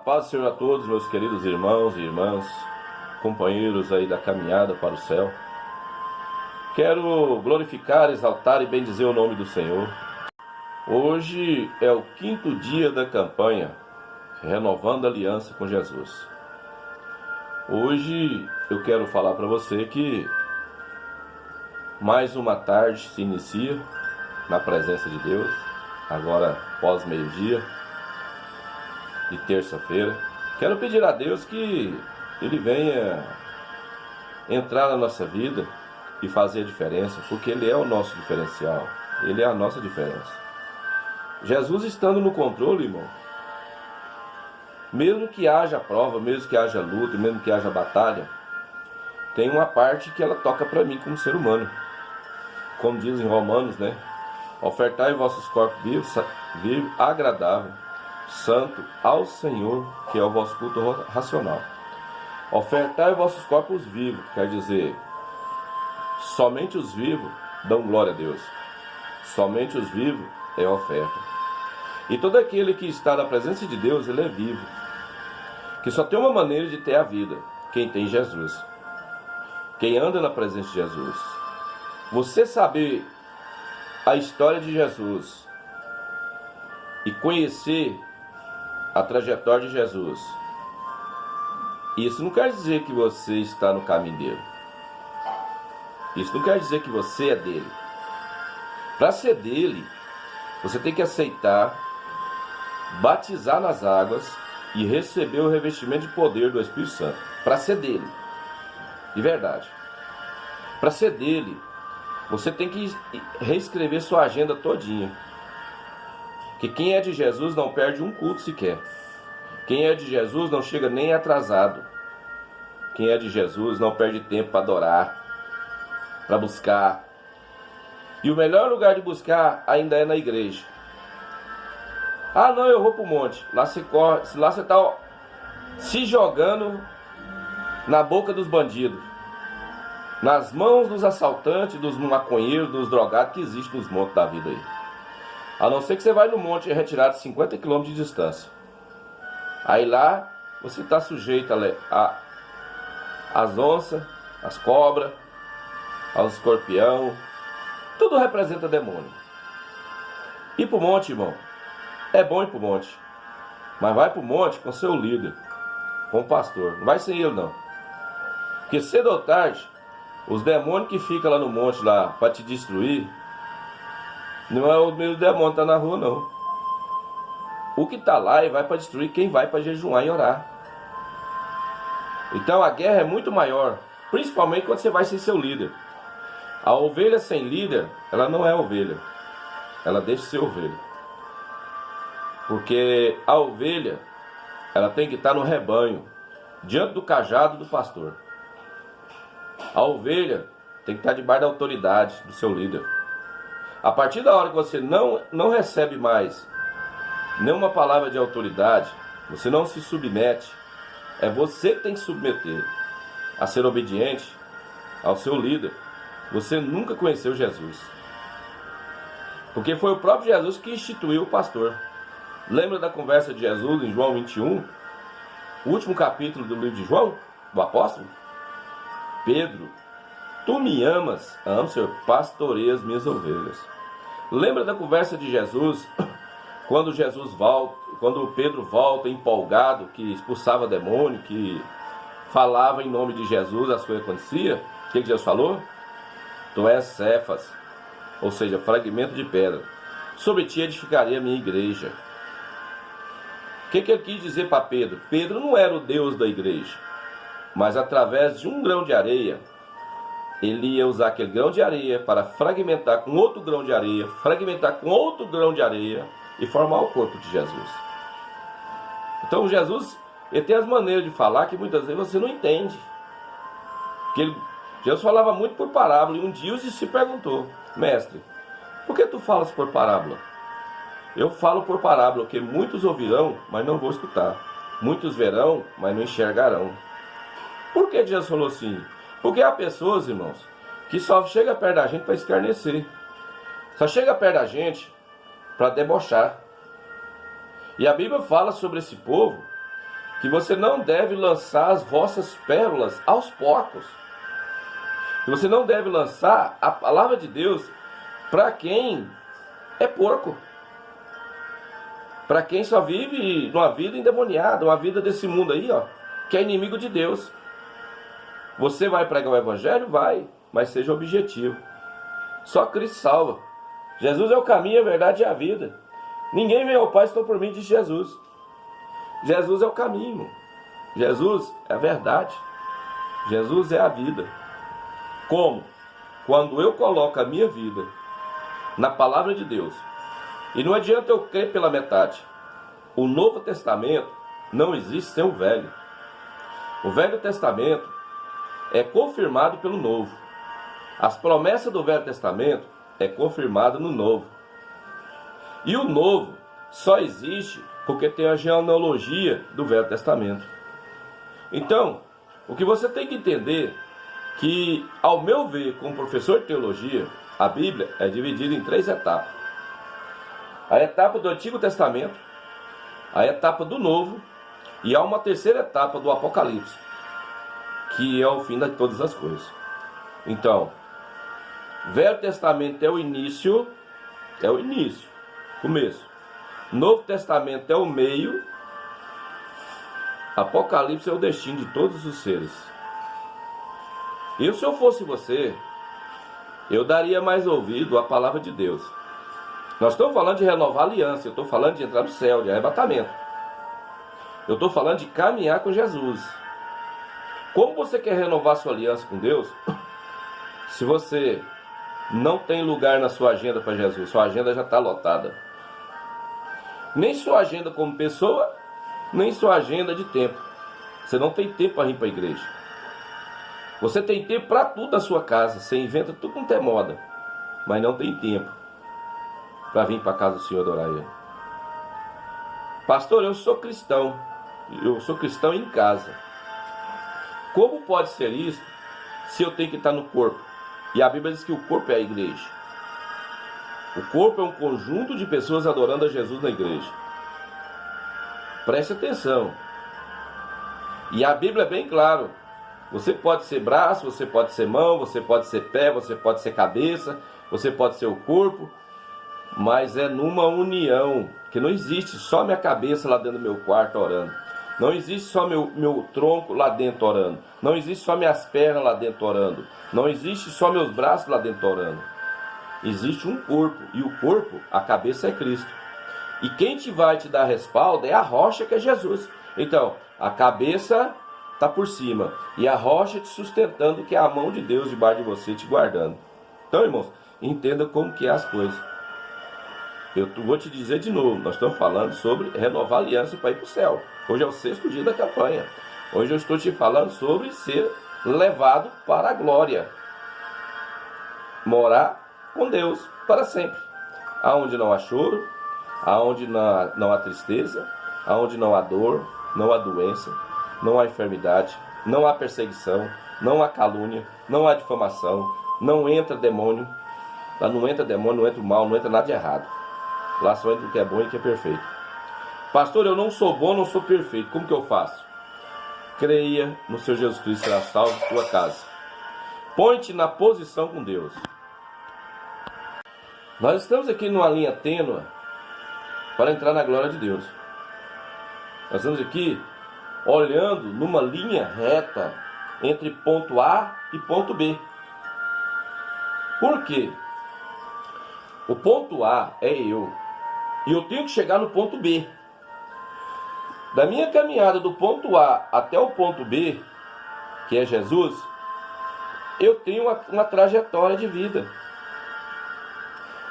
Paz do Senhor a todos, meus queridos irmãos e irmãs, companheiros aí da caminhada para o céu. Quero glorificar, exaltar e bendizer o nome do Senhor. Hoje é o 5º dia da campanha, renovando a aliança com Jesus. Hoje eu quero falar para você que mais uma tarde se inicia na presença de Deus, agora pós meio-dia de terça-feira. Quero pedir a Deus que Ele venha entrar na nossa vida e fazer a diferença, porque Ele é o nosso diferencial, Ele é a nossa diferença. Jesus estando no controle, irmão, mesmo que haja prova, mesmo que haja luta, mesmo que haja batalha, tem uma parte que ela toca para mim como ser humano. Como diz em Romanos, né? Ofertai vossos corpos vivos, agradável, santo ao Senhor, que é o vosso culto racional. Ofertai vossos corpos vivos, quer dizer, somente os vivos dão glória a Deus. Somente os vivos é oferta. E todo aquele que está na presença de Deus, ele é vivo. Que só tem uma maneira de ter a vida: quem tem Jesus, quem anda na presença de Jesus. Você saber a história de Jesus e conhecer a trajetória de Jesus, isso não quer dizer que você está no caminho dele. Isso não quer dizer que você é dele. Para ser dele, você tem que aceitar, batizar nas águas e receber o revestimento de poder do Espírito Santo. Para ser dele, de verdade. Para ser dele, você tem que reescrever sua agenda todinha. Que quem é de Jesus não perde um culto sequer. Quem é de Jesus não chega nem atrasado. Quem é de Jesus não perde tempo para adorar, para buscar. E o melhor lugar de buscar ainda é na igreja. Ah, não, eu vou para o monte. Lá você está se jogando na boca dos bandidos, nas mãos dos assaltantes, dos maconheiros, dos drogados que existem nos montes da vida aí. A não ser que você vai no monte retirado de 50 km de distância. Aí lá você está sujeito às onças, às cobras, aos escorpião. Tudo representa demônio. Ir para o monte, irmão, é bom ir para o monte. Mas vai para o monte com seu líder, com o pastor. Não vai sem ele não. Porque cedo ou tarde, os demônios que ficam lá no monte lá para te destruir, não é o mesmo demônio que está na rua, não. O que está lá e vai para destruir quem vai para jejuar e orar. Então a guerra é muito maior, principalmente quando você vai sem seu líder. A ovelha sem líder, ela não é ovelha. Ela deixa de ser ovelha. Porque a ovelha, ela tem que estar no rebanho, diante do cajado do pastor. A ovelha tem que estar debaixo da autoridade do seu líder. A partir da hora que você não recebe mais nenhuma palavra de autoridade, você não se submete, é você que tem que submeter a ser obediente ao seu líder. Você nunca conheceu Jesus. Porque foi o próprio Jesus que instituiu o pastor. Lembra da conversa de Jesus em João 21? O último capítulo do livro de João, do apóstolo? Pedro, tu me amas? Amo, Senhor, pastoreia as minhas ovelhas. Lembra da conversa de Jesus, quando Pedro volta empolgado, que expulsava demônio, que falava em nome de Jesus, as coisas aconteciam? O que Jesus falou? Tu és Cefas, ou seja, fragmento de pedra. Sobre ti edificarei a minha igreja. O que ele quis dizer para Pedro? Pedro não era o Deus da igreja, mas através de um grão de areia, ele ia usar aquele grão de areia para fragmentar com outro grão de areia, fragmentar com outro grão de areia e formar o corpo de Jesus. Então Jesus, ele tem as maneiras de falar que muitas vezes você não entende. Jesus falava muito por parábola, e um dia os discípulos perguntou: mestre, por que tu falas por parábola? Eu falo por parábola, porque muitos ouvirão, mas não vão escutar. Muitos verão, mas não enxergarão. Por que Jesus falou assim? Porque há pessoas, irmãos, que só chega perto da gente para escarnecer. Só chega perto da gente para debochar. E a Bíblia fala sobre esse povo que você não deve lançar as vossas pérolas aos porcos. Que você não deve lançar a palavra de Deus para quem é porco. Para quem só vive uma vida endemoniada, uma vida desse mundo aí, ó, que é inimigo de Deus. Você vai pregar o evangelho? Vai, mas seja objetivo. Só Cristo salva. Jesus é o caminho, a verdade e a vida. Ninguém vem ao Pai senão por mim, diz Jesus. Jesus é o caminho. Jesus é a verdade. Jesus é a vida. Como? Quando eu coloco a minha vida na palavra de Deus. E não adianta eu crer pela metade. O Novo Testamento não existe sem o Velho. O Velho Testamento é confirmado pelo Novo. As promessas do Velho Testamento é confirmada no Novo. E o Novo só existe porque tem a genealogia do Velho Testamento. Então, o que você tem que entender que, ao meu ver, como professor de teologia, a Bíblia é dividida em 3 etapas. A etapa do Antigo Testamento, a etapa do Novo e há uma terceira etapa do Apocalipse, que é o fim de todas as coisas. Então, Velho Testamento é o início, começo. Novo Testamento é o meio, Apocalipse é o destino de todos os seres. E se eu fosse você, eu daria mais ouvido à palavra de Deus. Nós estamos falando de renovar a aliança, eu estou falando de entrar no céu, de arrebatamento. Eu estou falando de caminhar com Jesus. Como você quer renovar sua aliança com Deus, se você não tem lugar na sua agenda para Jesus, sua agenda já está lotada. Nem sua agenda como pessoa, nem sua agenda de tempo. Você não tem tempo para vir para a igreja. Você tem tempo para tudo na sua casa. Você inventa tudo quanto é moda, mas não tem tempo para vir para a casa do Senhor adorar Ele. Pastor, eu sou cristão. Eu sou cristão em casa. Como pode ser isso se eu tenho que estar no corpo? E a Bíblia diz que o corpo é a igreja. O corpo é um conjunto de pessoas adorando a Jesus na igreja. Preste atenção. E a Bíblia é bem claro. Você pode ser braço, você pode ser mão, você pode ser pé, você pode ser cabeça, você pode ser o corpo, mas é numa união, que não existe só minha cabeça lá dentro do meu quarto orando. Não existe só meu tronco lá dentro orando. Não existe só minhas pernas lá dentro orando. Não existe só meus braços lá dentro orando. Existe um corpo, e o corpo, a cabeça é Cristo. E quem vai te dar respaldo é a rocha, que é Jesus. Então, a cabeça está por cima, e a rocha te sustentando, que é a mão de Deus debaixo de você, te guardando. Então, irmãos, entenda como que é as coisas. Eu vou te dizer de novo, nós estamos falando sobre renovar a aliança para ir para o céu. Hoje é o 6º dia da campanha. Hoje eu estou te falando sobre ser levado para a glória. Morar com Deus para sempre. Aonde não há choro, aonde não há tristeza, aonde não há dor, não há doença, não há enfermidade, não há perseguição, não há calúnia, não há difamação, não entra demônio. Lá não entra demônio, não entra o mal, não entra nada de errado. Lá só entra o que é bom e o que é perfeito. Pastor, eu não sou bom, não sou perfeito. Como que eu faço? Creia no Senhor Jesus Cristo, será salvo a tua casa. Põe-te na posição com Deus. Nós estamos aqui numa linha tênue para entrar na glória de Deus. Nós estamos aqui olhando numa linha reta entre ponto A e ponto B. Por quê? O ponto A é eu. E eu tenho que chegar no ponto B. Da minha caminhada do ponto A até o ponto B, que é Jesus, eu tenho uma trajetória de vida.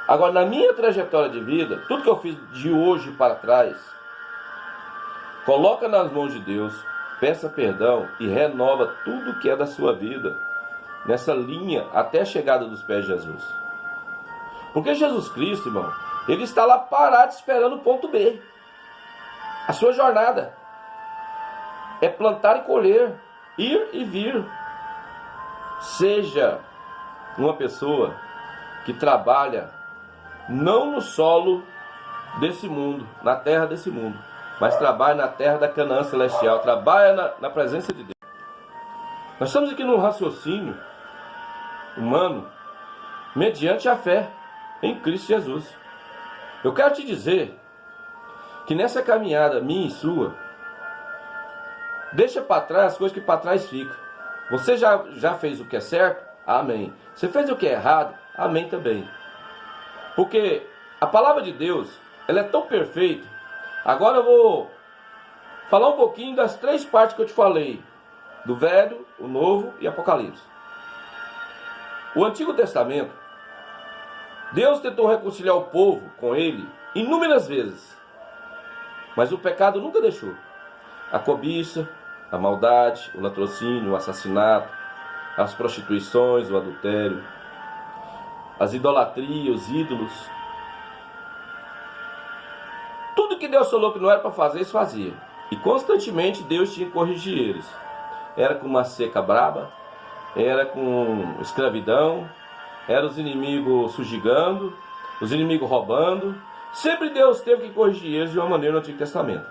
Agora, na minha trajetória de vida, tudo que eu fiz de hoje para trás, coloca nas mãos de Deus, peça perdão e renova tudo que é da sua vida, nessa linha até a chegada dos pés de Jesus. Porque Jesus Cristo, irmão, Ele está lá parado esperando o ponto B. A sua jornada é plantar e colher, ir e vir. Seja uma pessoa que trabalha não no solo desse mundo, na terra desse mundo, mas trabalha na terra da Canaã celestial, trabalha na presença de Deus. Nós estamos aqui num raciocínio humano, mediante a fé em Cristo Jesus. Eu quero te dizer que nessa caminhada minha e sua, deixa para trás as coisas que para trás ficam. Você já fez o que é certo? Amém. Você fez o que é errado? Amém também. Porque a palavra de Deus, ela é tão perfeita. Agora eu vou falar um pouquinho das 3 partes que eu te falei. Do Velho, o Novo e Apocalipse. O Antigo Testamento, Deus tentou reconciliar o povo com ele inúmeras vezes. Mas o pecado nunca deixou. A cobiça, a maldade, o latrocínio, o assassinato, as prostituições, o adultério, as idolatrias, os ídolos. Tudo que Deus falou que não era para fazer, eles faziam. E constantemente Deus tinha que corrigir eles. Era com uma seca braba, era com escravidão, era os inimigos sujigando, os inimigos roubando. Sempre Deus teve que corrigir eles de uma maneira no Antigo Testamento.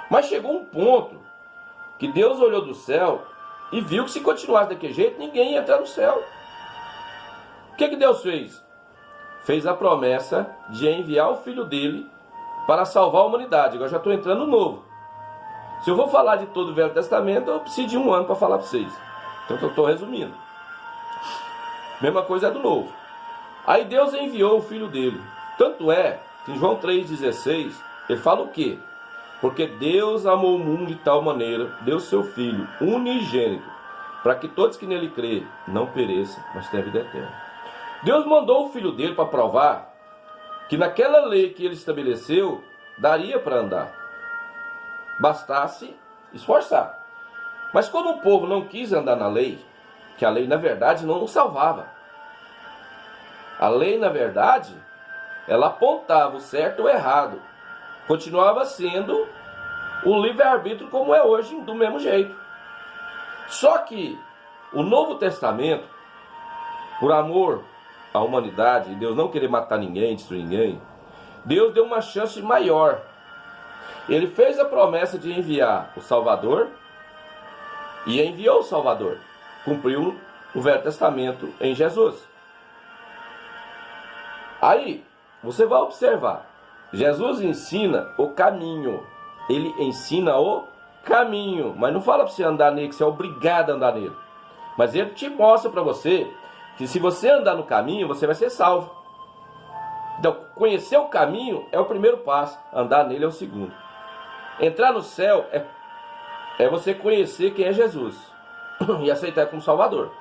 Mas chegou um ponto que Deus olhou do céu e viu que se continuasse daquele jeito, ninguém ia entrar no céu. O que Deus fez? Fez a promessa de enviar o Filho dele para salvar a humanidade. Agora já estou entrando no Novo. Se eu vou falar de todo o Velho Testamento, eu preciso de 1 ano para falar para vocês. Então eu estou resumindo. Mesma coisa é do Novo. Aí Deus enviou o Filho dele. Tanto é que em João 3,16, ele fala o quê? Porque Deus amou o mundo de tal maneira, deu seu Filho unigênito, para que todos que nele crê não pereçam, mas tenham vida eterna. Deus mandou o Filho dele para provar que naquela lei que ele estabeleceu, daria para andar. Bastasse esforçar. Mas como o povo não quis andar na lei, que a lei na verdade não nos salvava. A lei na verdade, ela apontava o certo ou o errado. Continuava sendo o livre-arbítrio como é hoje, do mesmo jeito. Só que o Novo Testamento, por amor à humanidade, e Deus não querer matar ninguém, destruir ninguém, Deus deu uma chance maior. Ele fez a promessa de enviar o Salvador e enviou o Salvador. Cumpriu o Velho Testamento em Jesus. Aí, você vai observar. Jesus ensina o caminho. Ele ensina o caminho. Mas não fala para você andar nele, que você é obrigado a andar nele. Mas ele te mostra para você que se você andar no caminho, você vai ser salvo. Então, conhecer o caminho é o primeiro passo. Andar nele é o segundo. Entrar no céu é você conhecer quem é Jesus e aceitar como Salvador.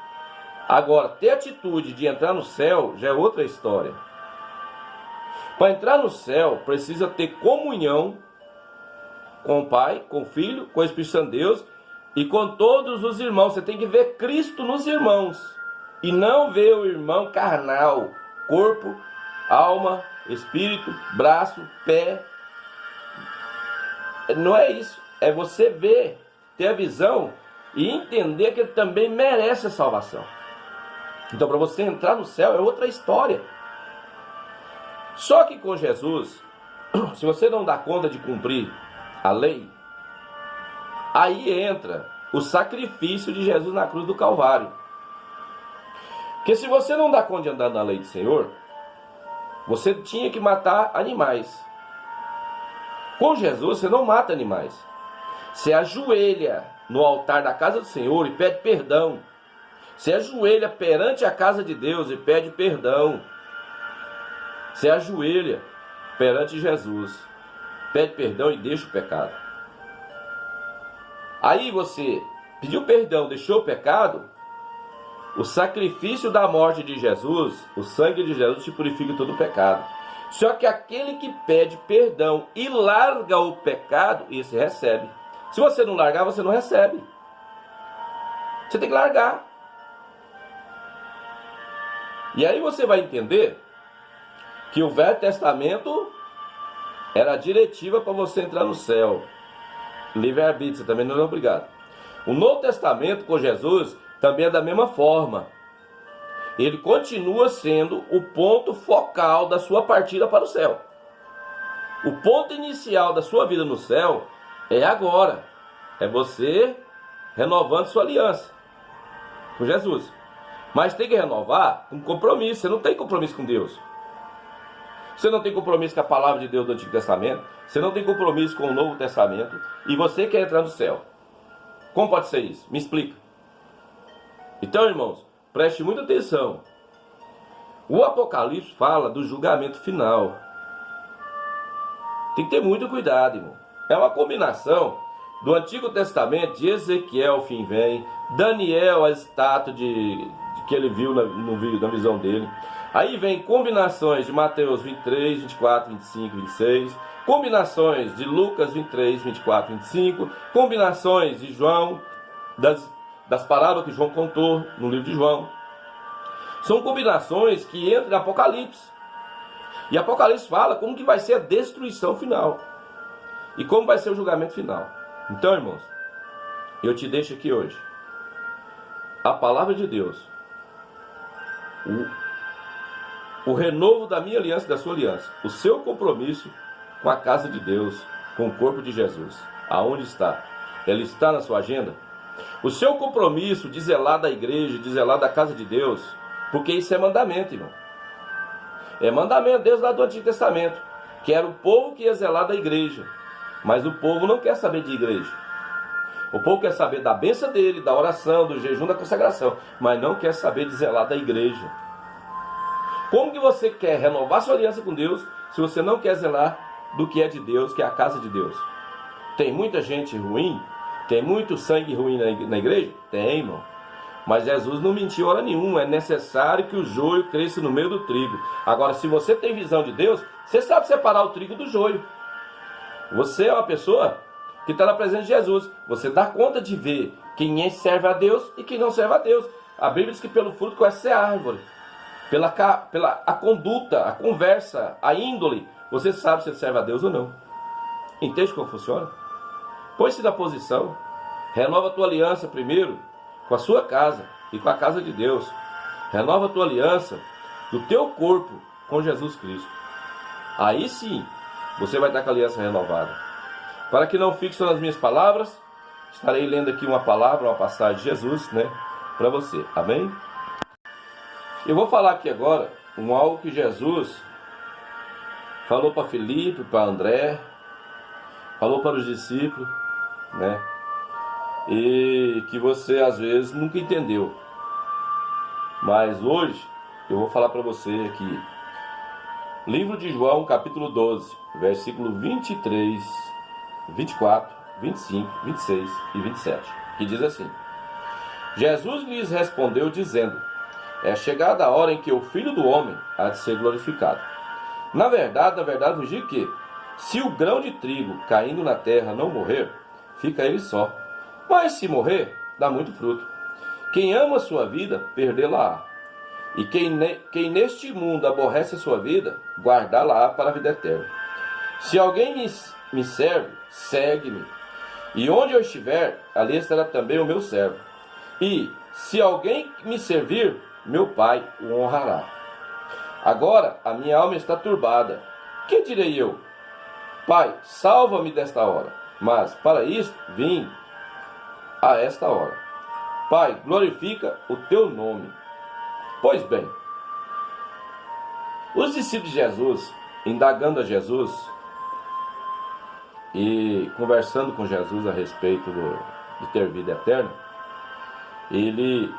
Agora, ter atitude de entrar no céu já é outra história. Para entrar no céu, precisa ter comunhão com o Pai, com o Filho, com o Espírito Santo de Deus e com todos os irmãos. Você tem que ver Cristo nos irmãos e não ver o irmão carnal, corpo, alma, espírito, braço, pé. Não é isso, é você ver, ter a visão e entender que ele também merece a salvação. Então, para você entrar no céu é outra história. Só que com Jesus, se você não dá conta de cumprir a lei, aí entra o sacrifício de Jesus na cruz do Calvário. Porque se você não dá conta de andar na lei do Senhor, você tinha que matar animais. Com Jesus você não mata animais. Você ajoelha no altar da casa do Senhor e pede perdão. Você ajoelha perante a casa de Deus e pede perdão. Você ajoelha perante Jesus, pede perdão e deixa o pecado. Aí você pediu perdão, deixou o pecado, o sacrifício da morte de Jesus, o sangue de Jesus te purifica todo o pecado. Só que aquele que pede perdão e larga o pecado, esse recebe. Se você não largar, você não recebe. Você tem que largar. E aí você vai entender que o Velho Testamento era a diretiva para você entrar no céu. Livre-arbítrio, você também não é obrigado. O Novo Testamento com Jesus também é da mesma forma. Ele continua sendo o ponto focal da sua partida para o céu. O ponto inicial da sua vida no céu é agora. É você renovando sua aliança com Jesus. Mas tem que renovar com compromisso. Você não tem compromisso com Deus. Você não tem compromisso com a palavra de Deus do Antigo Testamento. Você não tem compromisso com o Novo Testamento. E você quer entrar no céu. Como pode ser isso? Me explica. Então, irmãos, preste muita atenção. O Apocalipse fala do julgamento final. Tem que ter muito cuidado, irmão. É uma combinação do Antigo Testamento, de Ezequiel, o fim vem, Daniel, a estátua que ele viu na visão dele. Aí vem combinações de Mateus 23, 24, 25, 26, combinações de Lucas 23, 24, 25, combinações de João, das parábolas que João contou no livro de João. São combinações que entram em Apocalipse. E Apocalipse fala como que vai ser a destruição final. E como vai ser o julgamento final. Então, irmãos, eu te deixo aqui hoje a palavra de Deus, o renovo da minha aliança e da sua aliança, o seu compromisso com a casa de Deus, com o corpo de Jesus. Aonde está? Ele está na sua agenda? O seu compromisso de zelar da igreja, de zelar da casa de Deus, porque isso é mandamento, irmão. É mandamento Deus lá do Antigo Testamento, que era o povo que ia zelar da igreja. Mas o povo não quer saber de igreja. O povo quer saber da bênção dele, da oração, do jejum, da consagração, mas não quer saber de zelar da igreja. Como que você quer renovar sua aliança com Deus se você não quer zelar do que é de Deus, que é a casa de Deus? Tem muita gente ruim? Tem muito sangue ruim na igreja? Tem, irmão. Mas Jesus não mentiu hora nenhuma. É necessário que o joio cresça no meio do trigo. Agora, se você tem visão de Deus, você sabe separar o trigo do joio. Você é uma pessoa que está na presença de Jesus. Você dá conta de ver quem serve a Deus e quem não serve a Deus. A Bíblia diz que pelo fruto conhece a árvore. Pela a conduta, a conversa, a índole, você sabe se serve a Deus ou não. Entende como funciona? Põe-se na posição. Renova a tua aliança primeiro com a sua casa e com a casa de Deus. Renova a tua aliança do teu corpo com Jesus Cristo. Aí sim, você vai estar com a aliança renovada. Para que não fique só nas minhas palavras, estarei lendo aqui uma palavra, uma passagem de Jesus, para você. Amém? Eu vou falar aqui agora algo que Jesus falou para Filipe, para André, falou para os discípulos, e que você às vezes nunca entendeu. Mas hoje eu vou falar para você aqui. Livro de João, capítulo 12, versículo 23, 24, 25, 26 e 27, que diz assim: Jesus lhes respondeu dizendo: é chegada a hora em que o Filho do Homem há de ser glorificado. Na verdade vos digo que, se o grão de trigo caindo na terra não morrer, fica ele só. Mas se morrer, dá muito fruto. Quem ama a sua vida, perdê-la-á. E quem neste mundo aborrece a sua vida, guardá-la-á para a vida eterna. Se alguém me serve, segue-me. E onde eu estiver, ali estará também o meu servo. E, se alguém me servir, meu Pai o honrará. Agora a minha alma está turbada. Que direi eu? Pai, salva-me desta hora. Mas, para isto, vim a esta hora. Pai, glorifica o teu nome. Pois bem, os discípulos de Jesus, indagando a Jesus e conversando com Jesus a respeito de ter vida eterna,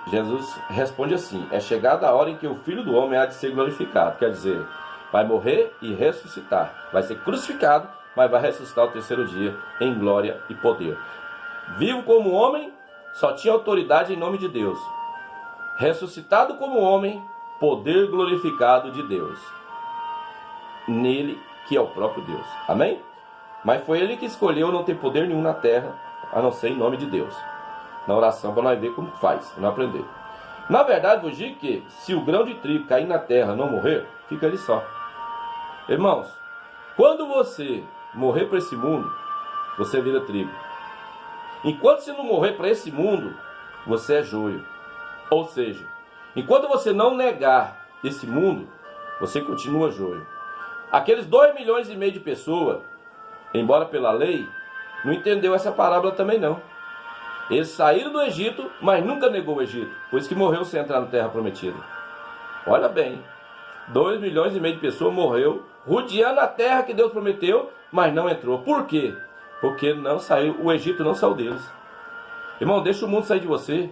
Jesus responde assim: é chegada a hora em que o Filho do Homem há de ser glorificado. Quer dizer, vai morrer e ressuscitar. Vai ser crucificado, mas vai ressuscitar ao terceiro dia em glória e poder. Vivo como homem, só tinha autoridade em nome de Deus. Ressuscitado como homem, poder glorificado de Deus. Nele, que é o próprio Deus. Amém? Mas foi ele que escolheu não ter poder nenhum na terra, a não ser em nome de Deus. Na oração, para nós ver como faz, para nós aprender. Na verdade, vos digo que, se o grão de trigo cair na terra e não morrer, fica ele só. Irmãos, quando você morrer para esse mundo, você vira trigo. Enquanto você não morrer para esse mundo, você é joio. Ou seja, enquanto você não negar esse mundo, você continua joio. Aqueles 2,5 milhões de pessoas, embora pela lei, não entendeu essa parábola também não. Eles saíram do Egito, mas nunca negou o Egito, por isso que morreu sem entrar na terra prometida. Olha bem, 2,5 milhões de pessoas morreu rodeando a terra que Deus prometeu, mas não entrou. Por quê? Porque não saiu, o Egito não saiu deles. Irmão, deixa o mundo sair de você.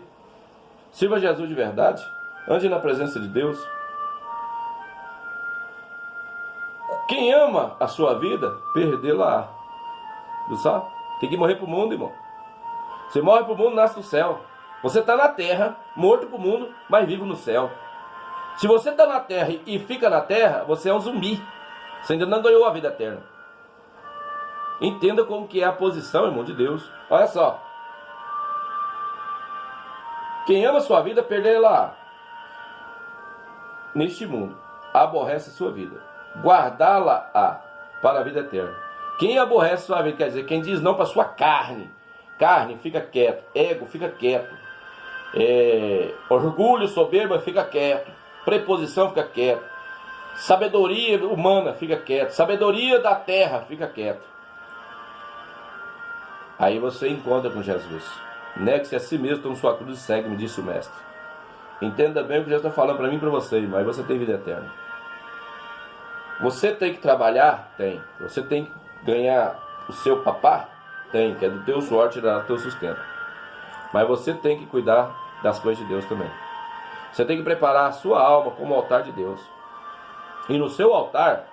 Sirva Jesus de verdade. Ande na presença de Deus. Quem ama a sua vida, perdê-la. Não sabe? Tem que morrer para o mundo, irmão. Você morre para o mundo, nasce no céu. Você está na terra, morto para o mundo, mas vivo no céu. Se você está na terra e fica na terra, você é um zumbi. Você ainda não ganhou a vida eterna. Entenda como que é a posição, irmão de Deus. Olha só. Quem ama a sua vida, perdê-la neste mundo. Aborrece a sua vida. Guardá-la para a vida eterna. Quem aborrece sua vida, quer dizer, quem diz não para sua carne. Carne, fica quieto. Ego, fica quieto. Orgulho, soberba, fica quieto. Preposição, fica quieto. Sabedoria humana, fica quieto. Sabedoria da terra, fica quieto. Aí você encontra com Jesus. Negue-se a si mesmo, toma sua cruz e segue-me, disse o mestre. Entenda bem o que Jesus está falando para mim e para você, irmão. Aí você tem vida eterna. Você tem que trabalhar? Tem. Você tem que ganhar o seu papá? Tem, que é do teu suor tirar o teu sustento. Mas você tem que cuidar das coisas de Deus também. Você tem que preparar a sua alma como altar de Deus. E no seu altar,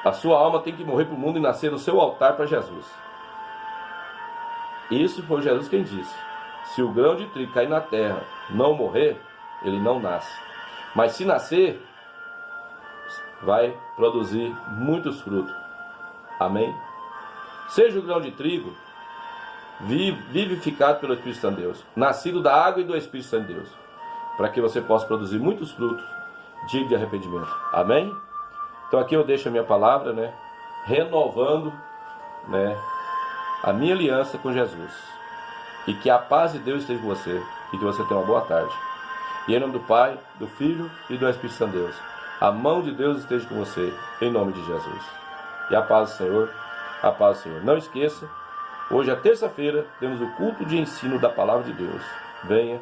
a sua alma tem que morrer para o mundo e nascer no seu altar para Jesus. Isso foi Jesus quem disse. Se o grão de trigo cair na terra, não morrer, ele não nasce. Mas se nascer, vai produzir muitos frutos. Amém? Seja o grão de trigo vivificado pelo Espírito Santo de Deus, nascido da água e do Espírito Santo de Deus, para que você possa produzir muitos frutos dignos de arrependimento. Amém? Então aqui eu deixo a minha palavra, renovando, a minha aliança com Jesus. E que a paz de Deus esteja com você, e que você tenha uma boa tarde. E em nome do Pai, do Filho e do Espírito Santo de Deus, a mão de Deus esteja com você, em nome de Jesus. E a paz do Senhor, a paz do Senhor. Não esqueça, hoje é terça-feira, temos o culto de ensino da palavra de Deus. Venha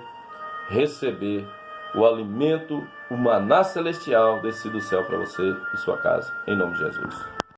receber o alimento, o maná celestial descido do céu para você e sua casa, em nome de Jesus.